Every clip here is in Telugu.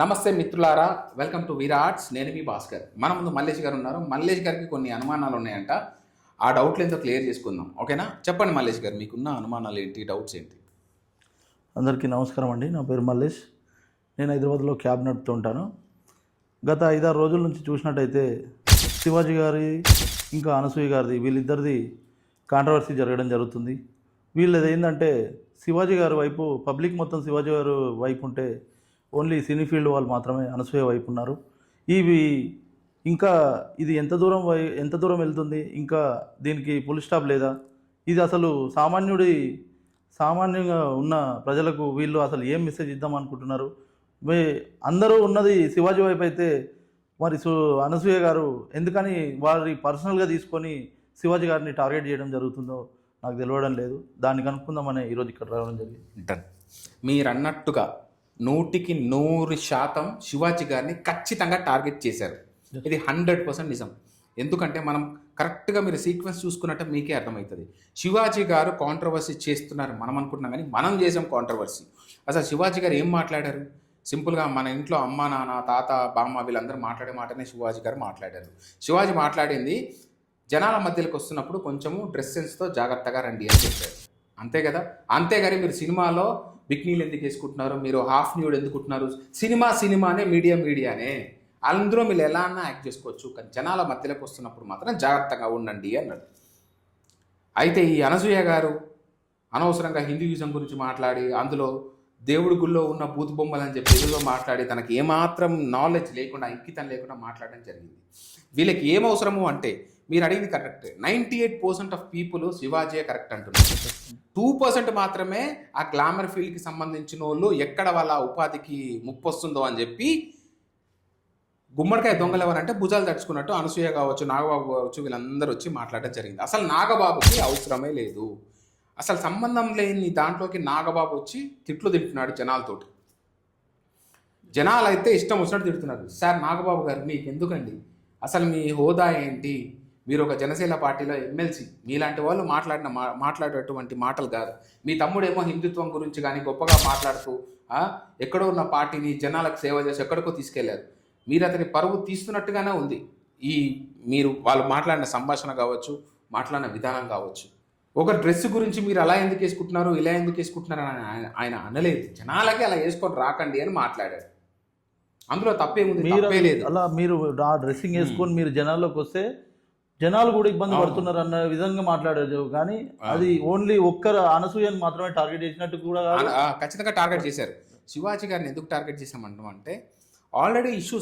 నమస్తే మిత్రులారా, వెల్కమ్ టు విరాట్స్. నేను మీ భాస్కర్. మన ముందు మల్లేష్ గారు ఉన్నారు. మల్లేష్ గారికి కొన్ని అనుమానాలు ఉన్నాయంట. ఆ డౌట్లు ఏంటో క్లియర్ చేసుకుందాం. ఓకేనా? చెప్పండి మల్లేష్ గారు, మీకున్న అనుమానాలు ఏంటి, డౌట్స్ ఏంటి? అందరికీ నమస్కారం అండి. నా పేరు మల్లేష్. నేను హైదరాబాద్లో క్యాబ్ నడుపుతూ ఉంటాను. గత 5-6 రోజుల నుంచి చూసినట్టయితే శివాజీ గారి ఇంకా అనసూయ గారిది వీళ్ళిద్దరిది కాంట్రవర్సీ జరగడం జరుగుతుంది. వీళ్ళది ఏంటంటే శివాజీ గారి వైపు పబ్లిక్ మొత్తం శివాజీ గారు వైపు ఉంటే ఓన్లీ సినీ ఫీల్డ్ వాళ్ళు మాత్రమే అనసూయ వైపు ఉన్నారు. ఇవి ఇంకా ఇది ఎంత దూరం వెళ్తుంది, ఇంకా దీనికి ఫుల్ స్టాప్ లేదా? ఇది అసలు సామాన్యంగా ఉన్న ప్రజలకు వీళ్ళు అసలు ఏం మెసేజ్ ఇద్దాం అనుకుంటున్నారు? అందరూ ఉన్నది శివాజీ వైపు అయితే మరి అనసూయ గారు ఎందుకని వారి పర్సనల్గా తీసుకొని శివాజీ గారిని టార్గెట్ చేయడం జరుగుతుందో నాకు తెలియడం లేదు. దాన్ని కనుక్కుందామని ఈరోజు ఇక్కడ రావడం జరిగింది. డన్. మీరు అన్నట్టుగా 100% శివాజీ గారిని ఖచ్చితంగా టార్గెట్ చేశారు. ఇది 100% నిజం. ఎందుకంటే మనం కరెక్ట్గా మీరు సీక్వెన్స్ చూసుకున్నట్టే మీకే అర్థమవుతుంది. శివాజీ గారు కాంట్రవర్సీ చేస్తున్నారు మనం అనుకుంటున్నాం, కానీ మనం చేసాం కాంట్రవర్సీ. అసలు శివాజీ గారు ఏం మాట్లాడారు? సింపుల్గా మన ఇంట్లో అమ్మ, నాన్న, తాత, బామ్మ వీళ్ళందరూ మాట్లాడే మాటనే శివాజీ గారు మాట్లాడారు. శివాజీ మాట్లాడింది జనాల మధ్యలోకి వస్తున్నప్పుడు కొంచెము డ్రెస్ సెన్స్తో జాగ్రత్తగా రండి అని చెప్పారు. అంతే కదా? అంతేగాని మీరు సినిమాలో బిక్నీలు ఎందుకు వేసుకుంటున్నారు, మీరు హాఫ్ న్యూడ్ ఎందుకుంటున్నారు, సినిమానే మీడియానే, అందులో మీరు ఎలా అన్నా యాక్ట్ చేసుకోవచ్చు, కానీ జనాల మధ్యలోకి వస్తున్నప్పుడు మాత్రం జాగ్రత్తగా ఉండండి అన్నాడు. అయితే ఈ అనసూయ గారు అనవసరంగా హిందూయిజం గురించి మాట్లాడి, అందులో దేవుడి గుళ్ళో ఉన్న బూత్ బొమ్మలు అని చెప్పి తెలుగులో మాట్లాడి, తనకి ఏమాత్రం నాలెడ్జ్ లేకుండా, ఇంకితం లేకుండా మాట్లాడడం జరిగింది. వీళ్ళకి ఏం అవసరము అంటే, మీరు అడిగింది కరెక్ట్. 98% ఆఫ్ పీపుల్ శివాజీయే కరెక్ట్ అంటున్నారు. 2% మాత్రమే ఆ గ్లామర్ ఫీల్డ్కి సంబంధించిన వాళ్ళు ఎక్కడ వాళ్ళ ఉపాధికి ముప్పు వస్తుందో అని చెప్పి గుమ్మడికాయ దొంగలు ఎవరంటే భుజాలు తడుచుకున్నట్టు అనసూయ కావచ్చు, నాగబాబు కావచ్చు, వీళ్ళందరూ వచ్చి మాట్లాడడం జరిగింది. అసలు నాగబాబుకి అవసరమే లేదు. అసలు సంబంధం లేని దాంట్లోకి నాగబాబు వచ్చి తిట్లు తింటున్నాడు జనాలతోటి. జనాలు అయితే ఇష్టం వచ్చినట్టు తిడుతున్నారు. సార్ నాగబాబు గారు మీకు ఎందుకండి, అసలు మీ హోదా ఏంటి, మీరు ఒక జనసేన పార్టీలో ఎమ్మెల్సీ, మీలాంటి వాళ్ళు మాట్లాడేటువంటి మాటలు కాదు. మీ తమ్ముడేమో హిందుత్వం గురించి కానీ గొప్పగా మాట్లాడుతూ ఎక్కడో ఉన్న పార్టీని జనాలకు సేవ చేసి ఎక్కడికో తీసుకెళ్లారు. మీరు అతని పరువు తీస్తున్నట్టుగానే ఉంది. మీరు వాళ్ళు మాట్లాడిన సంభాషణ కావచ్చు, మాట్లాడిన విధానం కావచ్చు. ఒక డ్రెస్ గురించి మీరు అలా ఎందుకు వేసుకుంటున్నారు, ఇలా ఎందుకు వేసుకుంటున్నారు అని ఆయన అనలేదు. జనాలకి అలా వేసుకొని రాకండి అని మాట్లాడాడు. అందులో తప్పేముంది? తప్పే లేదు. అలా మీరు ఆ డ్రెస్సింగ్ వేసుకొని మీరు జనాల్లోకి వస్తే జనాలు కూడా ఇబ్బంది పడుతున్నారు అన్న విధంగా మాట్లాడారు. కానీ అది ఓన్లీ ఒక్కరు అనసూయని మాత్రమే టార్గెట్ చేసినట్టు కూడా ఖచ్చితంగా టార్గెట్ చేశారు. శివాజీ గారిని ఎందుకు టార్గెట్ చేశామంటే, ఆల్రెడీ ఇష్యూ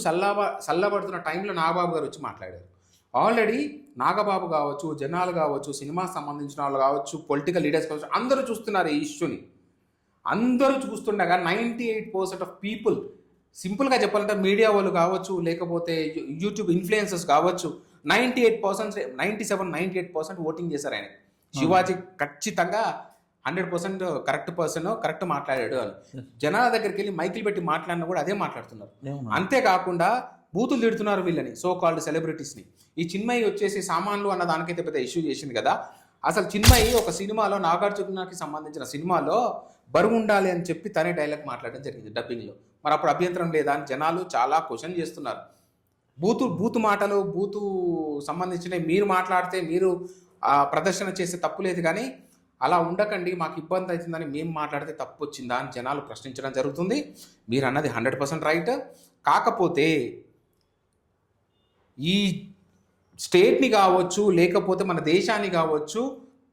చల్లబడుతున్న టైంలో నాగబాబు గారు వచ్చి మాట్లాడారు. ఆల్రెడీ నాగబాబు కావచ్చు, జనాలు కావచ్చు, సినిమా సంబంధించిన వాళ్ళు కావచ్చు, పొలిటికల్ లీడర్స్ కావచ్చు, అందరూ చూస్తున్నారు ఈ ఇష్యూని. అందరూ చూస్తుండగా 98% ఆఫ్ పీపుల్, సింపుల్గా చెప్పాలంటే మీడియా వాళ్ళు కావచ్చు, లేకపోతే యూట్యూబ్ ఇన్ఫ్లుయెన్సర్స్ కావచ్చు, 98% ఓటింగ్ చేశారు ఆయన. శివాజీ ఖచ్చితంగా 100% కరెక్ట్ పర్సన్, కరెక్ట్ మాట్లాడాడు అని. జనాల దగ్గరికి వెళ్ళి మైకులు పెట్టి మాట్లాడినా కూడా అదే మాట్లాడుతున్నారు. అంతేకాకుండా బూతులు తిడుతున్నారు వీళ్ళని, సో కాల్డ్ సెలబ్రిటీస్ని. ఈ చిన్మయి వచ్చేసి సామాన్లు అన్న దానికైతే పెద్ద ఇష్యూ చేసింది కదా. అసలు చిన్మయి ఒక సినిమాలో, నాగార్జునకి సంబంధించిన సినిమాలో బరువు ఉండాలి అని చెప్పి తనే డైలాగ్ మాట్లాడడం జరిగింది డబ్బింగ్లో. మరి అప్పుడు అభ్యంతరం లేదా అని జనాలు చాలా క్వశ్చన్ చేస్తున్నారు. బూతు మాటలు, సంబంధించినవి మీరు మాట్లాడితే, మీరు ప్రదర్శన చేస్తే తప్పు లేదు, కానీ అలా ఉండకండి, మాకు ఇబ్బంది అవుతుందని మేము మాట్లాడితే తప్పు వచ్చిందా అని జనాలు ప్రశ్నించడం జరుగుతుంది. మీరు అన్నది 100% రైట్. కాకపోతే ఈ స్టేట్ని కావచ్చు, లేకపోతే మన దేశాన్ని కావచ్చు,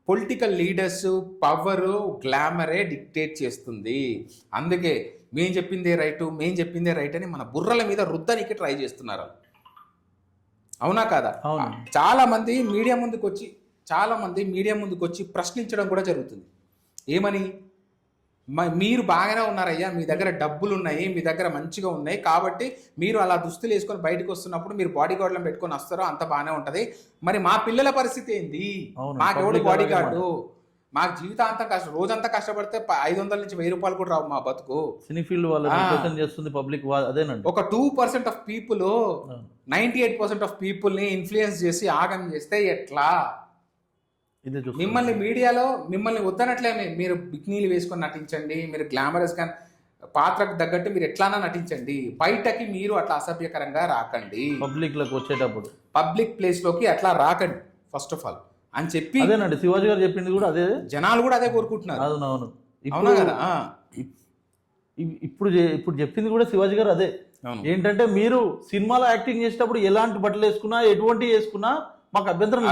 పొలిటికల్ లీడర్స్ పవరు, గ్లామరే డిక్టేట్ చేస్తుంది. అందుకే మేము చెప్పిందే రైట్ అని మన బుర్రల మీద రుద్దనికి ట్రై చేస్తున్నారు. అవునా కాదా? చాలా మంది మీడియా ముందుకు వచ్చి ప్రశ్నించడం కూడా జరుగుతుంది. ఏమని? మీరు బాగానే ఉన్నారయ్యా, మీ దగ్గర డబ్బులు ఉన్నాయి, మీ దగ్గర మంచిగా ఉన్నాయి, కాబట్టి మీరు అలా దుస్తులు వేసుకొని బయటకు వస్తున్నప్పుడు మీరు బాడీ గార్డులను పెట్టుకొని వస్తారో అంత బాగానే ఉంటుంది. మరి మా పిల్లల పరిస్థితి ఏంది? మాకెవడు బాడీ గార్డు? మాకు జీవితాంతం రోజంతా కష్టపడితే 500 నుంచి 1000 రూపాయలు కూడా రావు మా బతుకు. సినీ ఫీల్డ్ వాళ్ళు చేస్తుంది పబ్లిక్ అదేనండి. ఒక 2% ఆఫ్ పీపుల్ 98% ఆఫ్ పీపుల్ని ఇన్ఫ్లుయెన్స్ చేసి ఆగం చేస్తే ఎట్లా? మిమ్మల్ని మీడియాలో మిమ్మల్ని వద్దనట్లే, మీరు బిక్నీలు వేసుకొని నటించండి, మీరు గ్లామరస్ గా పాత్రకు తగ్గట్టు మీరు ఎట్లానా నటించండి, బయటకి మీరు అట్లా అసభ్యకరంగా రాకండి, పబ్లిక్లోకి వచ్చేటప్పుడు పబ్లిక్ ప్లేస్లోకి అట్లా రాకండి ఫస్ట్ ఆఫ్ ఆల్ అని చెప్పి అదేనండి శివాజీ గారు చెప్పింది కూడా అదే. జనాలు కూడా అదే కోరుకుంటున్నారు. అవునవును. అవునా కదా? ఇప్పుడు చెప్పింది కూడా శివాజీ గారు అదే. అవును. ఏంటంటే మీరు సినిమాలో యాక్టింగ్ చేసేటప్పుడు ఎలాంటి బట్టలు వేసుకున్నా ఎటువంటి వేసుకున్నా మాకు అభ్యంతరం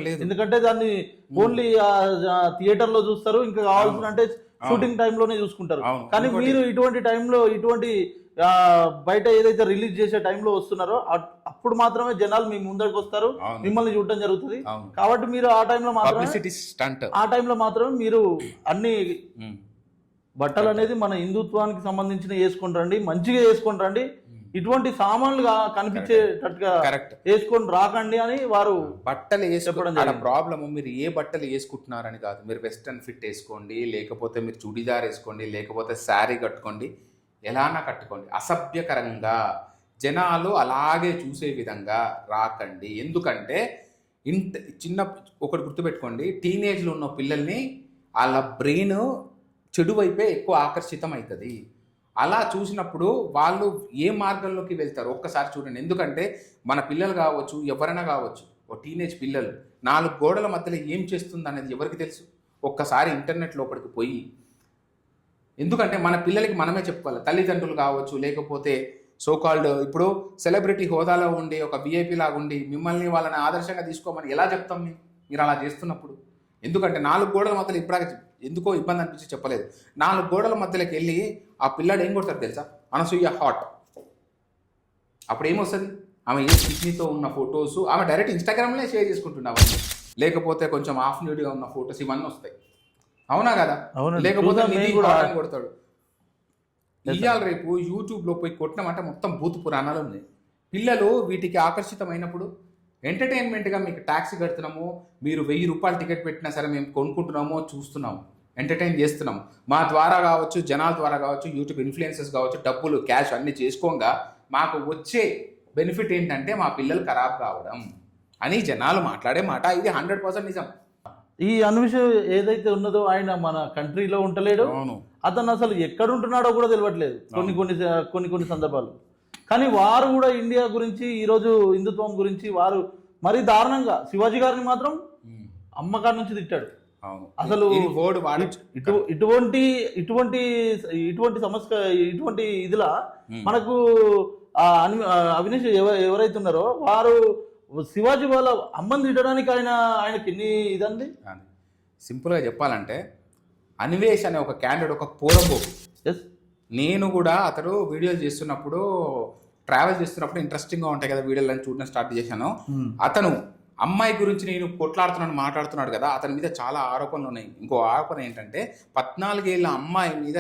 లేదు. ఎందుకంటే దాన్ని ఓన్లీ థియేటర్ లో చూస్తారు, ఇంకా కావాల్సిన అంటే షూటింగ్ టైంలోనే చూసుకుంటారు. కానీ మీరు ఇటువంటి టైంలో ఇటువంటి బయట ఏదైతే రిలీజ్ చేసే టైంలో వస్తున్నారో అప్పుడు మాత్రమే జనాలు మీ ముందరికి వస్తారు, మిమ్మల్ని చూడడం జరుగుతుంది. కాబట్టి మీరు ఆ టైంలో మాత్రమే మీరు అన్ని బట్టలు అనేది మన హిందుత్వానికి సంబంధించిన వేసుకొని రండి, మంచిగా వేసుకొని రండి, ఇటువంటి సామాన్లుగా కనిపించేటట్టుగా వేసుకొని రాకండి అని వారు బట్టలు వేసుకోవడం ప్రాబ్లమ్. మీరు ఏ బట్టలు వేసుకుంటున్నారని కాదు, మీరు వెస్ట్రన్ ఫిట్ వేసుకోండి, లేకపోతే మీరు చుడిదార్ వేసుకోండి, లేకపోతే శారీ కట్టుకోండి, ఎలానా కట్టుకోండి, అసభ్యకరంగా జనాలు అలాగే చూసే విధంగా రాకండి. ఎందుకంటే చిన్న ఒకటి గుర్తుపెట్టుకోండి, టీనేజ్లో ఉన్న పిల్లల్ని వాళ్ళ బ్రెయిన్ చెడు వైపే ఎక్కువ ఆకర్షితం అవుతుంది. అలా చూసినప్పుడు వాళ్ళు ఏ మార్గంలోకి వెళ్తారు ఒక్కసారి చూడండి. ఎందుకంటే మన పిల్లలు కావచ్చు, ఎవరైనా కావచ్చు, ఓ టీనేజ్ పిల్లలు 4 గోడల మధ్యలో ఏం చేస్తుంది అనేది ఎవరికి తెలుసు? ఒక్కసారి ఇంటర్నెట్ లోపలికి పోయి, ఎందుకంటే మన పిల్లలకి మనమే చెప్పుకోవాలి, తల్లిదండ్రులు కావచ్చు, లేకపోతే సోకాల్డ్ ఇప్పుడు సెలబ్రిటీ హోదాలో ఉండి ఒక విఐపి లాగా ఉండి మిమ్మల్ని వాళ్ళని ఆదర్శంగా తీసుకోమని ఎలా చెప్తాం మీరు అలా చేస్తున్నప్పుడు? ఎందుకంటే 4 గోడల మధ్యలో ఇప్పుడు ఎందుకో ఇబ్బంది అనిపించి చెప్పలేదు. 4 గోడల మధ్యలోకి వెళ్ళి ఆ పిల్లాడు ఏం కొడతారు తెలుసా? అనసూయ హాట్. అప్పుడు ఏమొస్తుంది? ఆమె ఏ కిడ్నీతో ఉన్న ఫొటోస్ ఆమె డైరెక్ట్ ఇన్స్టాగ్రామ్లో షేర్ చేసుకుంటున్నా అవన్నీ, లేకపోతే కొంచెం హాఫ్ న్యూడ్గా ఉన్న ఫొటోస్ ఇవన్నీ వస్తాయి. అవునా కదా? లేకపోతే కొడతాడు. ఇవాళ రేపు యూట్యూబ్లో పోయి కొట్టినామంటే మొత్తం భూత పురాణాలు ఉన్నాయి. పిల్లలు వీటికి ఆకర్షితమైనప్పుడు ఎంటర్టైన్మెంట్గా మీకు ట్యాక్సీ కడుతున్నాము, మీరు 1000 రూపాయలు టికెట్ పెట్టినా సరే మేము కొనుక్కుంటున్నామో చూస్తున్నాము, ఎంటర్టైన్ చేస్తున్నాము. మా ద్వారా కావచ్చు, జనాల ద్వారా కావచ్చు, యూట్యూబ్ ఇన్ఫ్లుయెన్సర్స్ కావచ్చు, డబ్బులు క్యాష్ అన్నీ చేసుకోగా మాకు వచ్చే బెనిఫిట్ ఏంటంటే మా పిల్లలు ఖరాబ్ కావడం అని జనాలు మాట్లాడే మాట. ఇది 100% నిజం. ఈ అన్విషయం ఏదైతే ఉన్నదో ఆయన మన కంట్రీలో ఉంటలేడు, అతను అసలు ఎక్కడ ఉంటున్నాడో కూడా తెలియట్లేదు కొన్ని సందర్భాలు. కానీ వారు కూడా ఇండియా గురించి, ఈరోజు హిందుత్వం గురించి వారు మరీ దారుణంగా శివాజీ గారిని మాత్రం అమ్మకారి నుంచి తిట్టాడు. అసలు ఇటువంటి సమస్య ఇటువంటి ఇదిలా మనకు అవినేష్ ఎవరైతే ఉన్నారో వారు శివాజీ వాళ్ళ అమ్మని తిట్టడానికి ఆయనకి ఎన్ని ఇదండి. సింపుల్గా చెప్పాలంటే అన్వేష్ అనే ఒక క్యాండిడేట్ ఒక పోరంబోకు. నేను కూడా అతడు వీడియోలు చేస్తున్నప్పుడు, ట్రావెల్ చేస్తున్నప్పుడు ఇంట్రెస్టింగ్గా ఉంటాయి కదా వీడియోలు అని చూడడం స్టార్ట్ చేశాను. అతను అమ్మాయి గురించి నేను మాట్లాడుతున్నాడు కదా, అతని మీద చాలా ఆరోపణలు ఉన్నాయి. ఇంకో ఆరోపణ ఏంటంటే 14 ఏళ్ళ అమ్మాయి మీద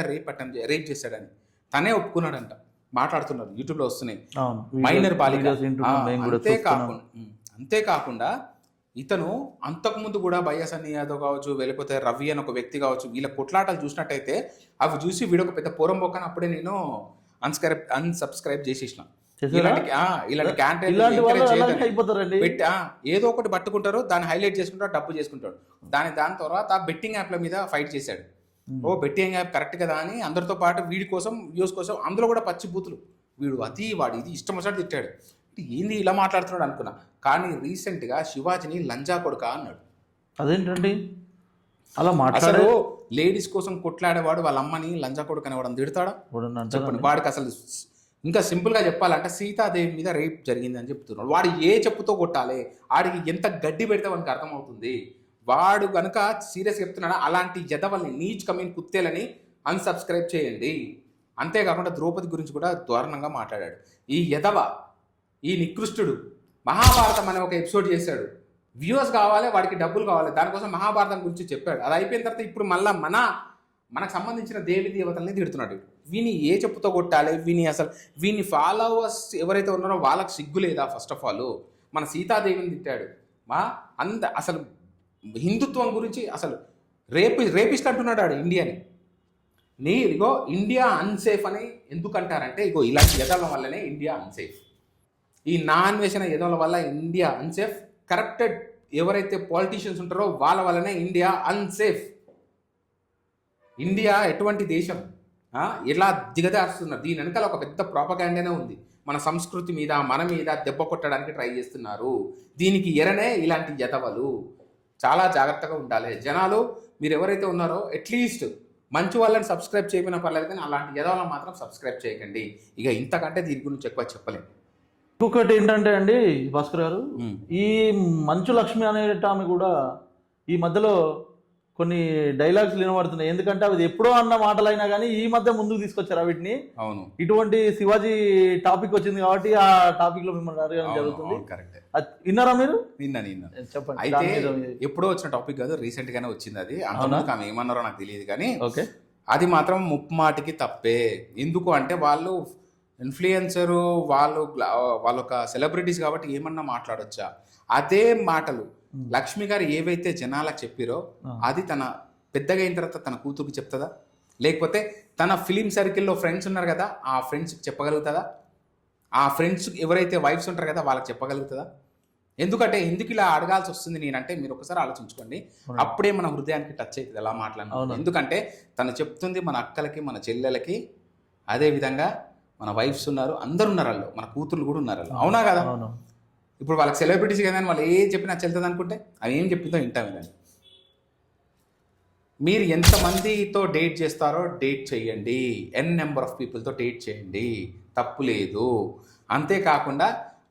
రేప్ చేశాడని తనే ఒప్పుకున్నాడంట. మాట్లాడుతున్నారు, యూట్యూబ్లో వస్తున్నాయి, మైనర్ బాలిక. అంతేకాకుండా ఇతను అంతకుముందు కూడా బయ్యాసని యాదవ్ కావచ్చు, లేకపోతే రవి అని ఒక వ్యక్తి కావచ్చు, వీళ్ళ కొట్లాటలు చూసినట్టయితే అవి చూసి వీడొక పెద్ద పోరంబోకని అప్పుడే నేను అన్సబ్స్క్రైబ్ చేసేసిన. ఇలాంటి ఏదో ఒకటి పట్టుకుంటారు, దాన్ని హైలైట్ చేసుకుంటారు, డబ్బు చేసుకుంటాడు. దాని తర్వాత బెట్టింగ్ యాప్ల మీద ఫైట్ చేశాడు. బెట్టింగ్ యాప్ కరెక్ట్ కదా అని అందరితో పాటు వీడి కోసం, వ్యూస్ కోసం, అందులో కూడా పచ్చి బూతులు, వాడు ఇది ఇష్టం వచ్చినట్టు తిట్టాడు. ఏంది ఇలా మాట్లాడుతున్నాడు అనుకున్నా. కానీ రీసెంట్గా శివాజీని లంజా కొడుక అన్నాడు. అదేంటండి అలా మాట్లాడు? లేడీస్ కోసం కొట్లాడేవాడు వాళ్ళ అమ్మని లంజా కొడుకు అనేవాడు తిడతాడా చెప్పండి? వాడికి అసలు ఇంకా సింపుల్గా చెప్పాలంటే సీతాదేవి మీద రేప్ జరిగింది అని చెప్తున్నాడు. వాడు ఏ చెప్పుతో కొట్టాలి, వాడికి ఎంత గడ్డి పెడితే వానికి అర్థమవుతుంది. వాడు కనుక సీరియస్ చెప్తున్నాడా? అలాంటి జదవల్ని, నీచ్ కమీన్ కుత్తేలని అన్సబ్స్క్రైబ్ చేయండి. అంతేకాకుండా ద్రౌపది గురించి కూడా దారుణంగా మాట్లాడాడు. ఈ యదవ, ఈ నికృష్టుడు మహాభారతం అనే ఒక ఎపిసోడ్ చేశాడు. వ్యూవర్స్ కావాలి, వాడికి డబ్బులు కావాలి, దానికోసం మహాభారతం గురించి చెప్పాడు. అది అయిపోయిన తర్వాత ఇప్పుడు మళ్ళీ మనకు సంబంధించిన దేవి దేవతల్ని తిడుతున్నాడు. వీని ఏ చెప్పుతో కొట్టాలి? వీని ఫాలోవర్స్ ఎవరైతే ఉన్నారో వాళ్ళకి సిగ్గు లేదా? ఫస్ట్ ఆఫ్ ఆల్ మన సీతాదేవిని తిట్టాడు. అసలు హిందుత్వం గురించి అసలు రేపిస్ట్ అంటున్నాడు ఆడు ఇండియాని. ఇగో ఇండియా అన్సేఫ్ అని ఎందుకంటారంటే ఇగో ఇలాంటి యదల వల్లనే ఇండియా అన్సేఫ్. ఈ అన్వేషణ యదల వల్ల ఇండియా అన్సేఫ్. కరప్టెడ్ ఎవరైతే పాలిటీషియన్స్ ఉంటారో వాళ్ళ వల్లనే ఇండియా అన్సేఫ్. ఇండియా ఎటువంటి దేశం? ఇలా దిగదారుస్తున్నారు. దీని వెనకాల ఒక పెద్ద ప్రాపగాండానే ఉంది. మన సంస్కృతి మీద మన మీద దెబ్బ కొట్టడానికి ట్రై చేస్తున్నారు. దీనికి ఎరనే ఇలాంటి ఎదవలు. చాలా జాగ్రత్తగా ఉండాలి జనాలు. మీరు ఎవరైతే ఉన్నారో అట్లీస్ట్ మంచి వాళ్ళని సబ్స్క్రైబ్ చేయకపోయినా పర్లేదు, కానీ అలాంటి ఎదవలను మాత్రం సబ్స్క్రైబ్ చేయకండి. ఇక ఇంతకంటే దీని గురించి ఎక్కువ చెప్పలేము. ఇంకొకటి ఏంటంటే అండి భాస్కర్ గారు, ఈ మంచు లక్ష్మి అనే ఆమె కూడా ఈ మధ్యలో కొన్ని డైలాగ్స్ వినబడుతున్నాయి. ఎందుకంటే అవి ఎప్పుడో అన్న మాటలైనా కానీ ఈ మధ్య ముందుకు తీసుకొచ్చారు వీటిని. అవును, ఇటువంటి శివాజీ టాపిక్ వచ్చింది కాబట్టి ఆ టాపిక్ లో మిమ్మల్ని అడగడం జరుగుతుంది. విన్నారా మీరు? నిన్న చెప్పండి. అయితే ఎప్పుడో వచ్చిన టాపిక్ కాదు, రీసెంట్ గానే వచ్చింది అది. అంతమంది ఆమె ఏమన్నారో నాకు తెలియదు, కానీ ఓకే, అది మాత్రం ముప్మాటికి తప్పే. ఎందుకు అంటే వాళ్ళు ఇన్ఫ్లుయెన్సరు, వాళ్ళు ఒక సెలబ్రిటీస్ కాబట్టి ఏమన్నా మాట్లాడొచ్చా? అదే మాటలు లక్ష్మి గారు ఏవైతే జనాలకు చెప్పిరో అది తన పెద్దగా అయిన తర్వాత తన కూతురుకి చెప్తుందా? లేకపోతే తన ఫిలిం సర్కిల్లో ఫ్రెండ్స్ ఉన్నారు కదా, ఆ ఫ్రెండ్స్కి చెప్పగలుగుతుందా? ఆ ఫ్రెండ్స్ ఎవరైతే వైఫ్స్ ఉంటారు కదా వాళ్ళకి చెప్పగలుగుతుందా? ఎందుకు ఇలా అడగాల్సి వస్తుంది నేనంటే మీరు ఒకసారి ఆలోచించుకోండి. అప్పుడే మన హృదయానికి టచ్ అవుతుంది ఎలా మాట్లాడినా. ఎందుకంటే తను చెప్తుంది మన అక్కలకి, మన చెల్లెలకి, అదే విధంగా మన వైఫ్స్ ఉన్నారు, అందరు ఉన్నారు వాళ్ళు, మన కూతుర్లు కూడా ఉన్నారు వాళ్ళు. అవునా కదా? ఇప్పుడు వాళ్ళకి సెలబ్రిటీస్ కదా, వాళ్ళు ఏం చెప్పినా చెల్తుంది అనుకుంటే అవి ఏం చెప్పిందో వింటాం. వినండి. మీరు ఎంతమందితో డేట్ చేస్తారో డేట్ చేయండి, నెంబర్ ఆఫ్ పీపుల్తో డేట్ చేయండి, తప్పు లేదు. అంతేకాకుండా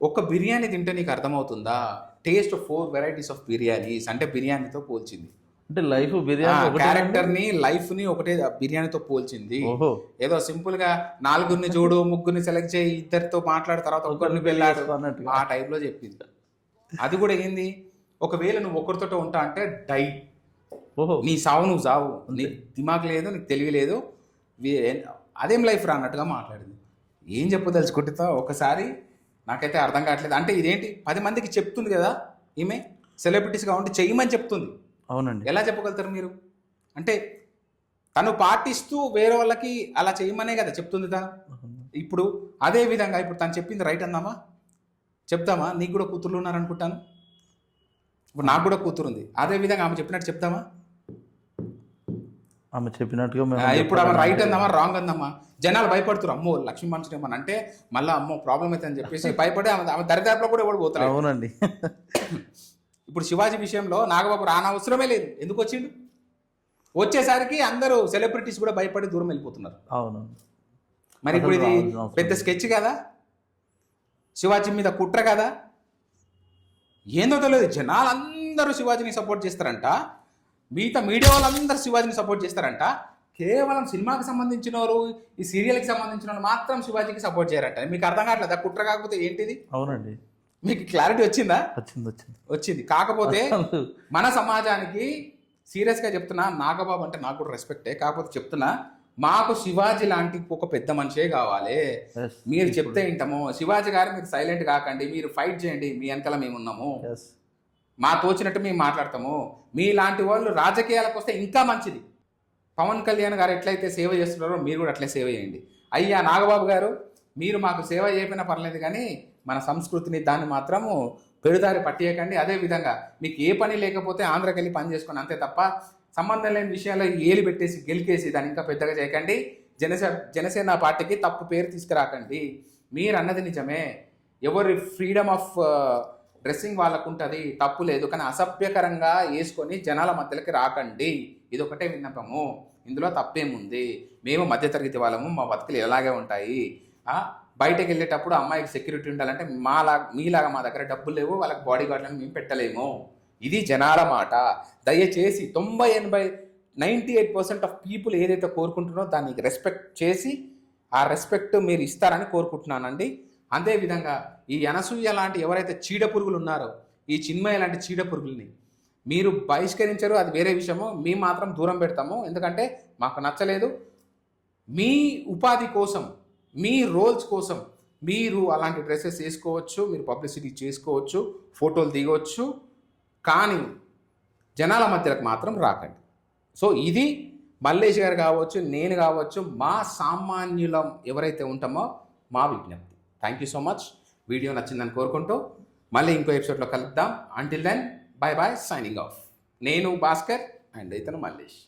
ఒక బిర్యానీ తింటే నీకు అర్థమవుతుందా? టేస్ట్ 4 వెరైటీస్ ఆఫ్ బిర్యానీస్ అంటే బిర్యానీతో పోల్చింది. అంటే లైఫ్ బిర్యానీ క్యారెక్టర్ని, లైఫ్ని ఒకటే బిర్యానీతో పోల్చింది. ఏదో సింపుల్ గా 4 చూడు, 3 సెలెక్ట్ చేయి, 2తో మాట్లాడిన తర్వాత ఒకరిని వెళ్ళాడు, ఆ టైప్లో చెప్పింది. అది కూడా ఏంది, ఒకవేళ నువ్వు ఒకరితో ఉంటా అంటే డై, నీ సావు నువ్వు సావు, నీకు దిమాగ్ లేదు, నీకు తెలియలేదు, అదేం లైఫ్ రా అన్నట్టుగా మాట్లాడింది. ఏం చెప్పదలుచుకుంటుందో ఒకసారి నాకైతే అర్థం కావట్లేదు. అంటే ఇదేంటి 10 మందికి చెప్తుంది కదా ఈమె, సెలబ్రిటీస్గా ఉండి చెయ్యమని చెప్తుంది. అవునండి, ఎలా చెప్పగలుగుతారు మీరు? అంటే తను పాటిస్తూ వేరే వాళ్ళకి అలా చేయమనే కదా చెప్తుంది తను. ఇప్పుడు అదే విధంగా ఇప్పుడు తను చెప్పింది రైట్ అందామా? చెప్తామా? నీకు కూడా కూతుర్లు ఉన్నారనుకుంటాను, ఇప్పుడు నాకు కూడా కూతురు ఉంది. అదే విధంగా ఆమె చెప్పినట్టు చెప్తామా? ఆమె చెప్పినట్టుగా ఇప్పుడు ఆమె రైట్ అందామా, రాంగ్ అందామా? జనాలు భయపడుతున్నారు, అమ్మో లక్ష్మీ మనుషులు ఏమని అంటే మళ్ళీ అమ్మో ప్రాబ్లం అయితే అని చెప్పేసి భయపడి ఆమె దరిదాపులో కూడా ఎవడు పోతారు. అవునండి. ఇప్పుడు శివాజీ విషయంలో నాగబాబు రానవసరమే లేదు. ఎందుకు వచ్చిండు? వచ్చేసరికి అందరూ సెలబ్రిటీస్ కూడా భయపడి దూరం వెళ్ళిపోతున్నారు. అవును, మరి ఇప్పుడు ఇది పెద్ద స్కెచ్ కదా, శివాజీ మీద కుట్ర కదా? ఏందో తెలియదు. జనాలు అందరూ శివాజీని సపోర్ట్ చేస్తారంట, మిగతా మీడియా వాళ్ళందరూ శివాజీని సపోర్ట్ చేస్తారంట. కేవలం సినిమాకి సంబంధించిన వాళ్ళు, ఈ సీరియల్కి సంబంధించిన వాళ్ళు మాత్రం శివాజీకి సపోర్ట్ చేయరంట. మీకు అర్థం కావట్లేదా కుట్ర కాకపోతే ఏంటిది? అవునండి, మీకు క్లారిటీ వచ్చిందా? వచ్చింది. కాకపోతే మన సమాజానికి సీరియస్గా చెప్తున్నా, నాగబాబు అంటే నాకు కూడా రెస్పెక్టే, కాకపోతే చెప్తున్నా మాకు శివాజీ లాంటి ఒక పెద్ద మనిషే కావాలి. మీరు చెప్తే వింటాము. శివాజీ గారు మీరు సైలెంట్ కాకండి, మీరు ఫైట్ చేయండి, మీ వెనకాల మేము ఉన్నాము, మా తోచినట్టు మేము మాట్లాడతాము. మీలాంటి వాళ్ళు రాజకీయాలకు వస్తే ఇంకా మంచిది. పవన్ కళ్యాణ్ గారు ఎట్లయితే సేవ చేస్తున్నారో మీరు కూడా అట్లే సేవ చేయండి. అయ్యా నాగబాబు గారు, మీరు మాకు సేవ చేయకపోయినా పర్లేదు, కానీ మన సంస్కృతిని దాన్ని మాత్రము పెడుదారి పట్టియకండి. అదేవిధంగా మీకు ఏ పని లేకపోతే ఆంధ్రాకి వెళ్ళి పని చేసుకుని అంతే తప్ప సంబంధం లేని విషయాల్లో ఏలు పెట్టేసి గెలికేసి దాన్ని ఇంకా పెద్దగా చేయకండి. జనసేన పార్టీకి తప్పు పేరు తీసుకురాకండి. మీరు అన్నది నిజమే, ఎవరి ఫ్రీడమ్ ఆఫ్ డ్రెస్సింగ్ వాళ్ళకు ఉంటుంది, తప్పు లేదు, కానీ అసభ్యకరంగా వేసుకొని జనాల మధ్యలోకి రాకండి. ఇదొకటే విన్నపము, ఇందులో తప్పేముంది? మేము మధ్యతరగతి వాళ్ళము, మా బతుకులు ఎలాగే ఉంటాయి. బయటకు వెళ్ళేటప్పుడు అమ్మాయికి సెక్యూరిటీ ఉండాలంటే మీలాగా మా దగ్గర డబ్బులు లేవు, వాళ్ళకి బాడీ గార్డ్లను మేము పెట్టలేము. ఇది జనాల మాట. దయచేసి 98% ఆఫ్ పీపుల్ ఏదైతే కోరుకుంటున్నారో దానికి రెస్పెక్ట్ చేసి ఆ రెస్పెక్ట్ మీరు ఇస్తారని కోరుకుంటున్నానండి. అదేవిధంగా ఈ అనసూయ లాంటి ఎవరైతే చీడ పురుగులు ఉన్నారో, ఈ చిన్మయ లాంటి చీడ పురుగుల్ని మీరు బహిష్కరించరు, అది వేరే విషయము. మేము మాత్రం దూరం పెడతాము, ఎందుకంటే మాకు నచ్చలేదు. మీ ఉపాధి కోసం, మీ రోల్స్ కోసం మీరు అలాంటి డ్రెస్సెస్ వేసుకోవచ్చు, మీరు పబ్లిసిటీ చేసుకోవచ్చు, ఫోటోలు దిగవచ్చు, కానీ జనాల మధ్యలకు మాత్రం రాకండి. సో ఇది మల్లేష్ గారు కావచ్చు, నేను కావచ్చు, మా సామాన్యులం ఎవరైతే ఉంటామో మా విజ్ఞప్తి. Thank you so much. Video నచ్చిందని కోరుకుంటూ మళ్ళీ ఇంకో ఎపిసోడ్లో కలుద్దాం. Until then bye bye, signing off. నేను భాస్కర్ అండ్ ఇతను మల్లేష్.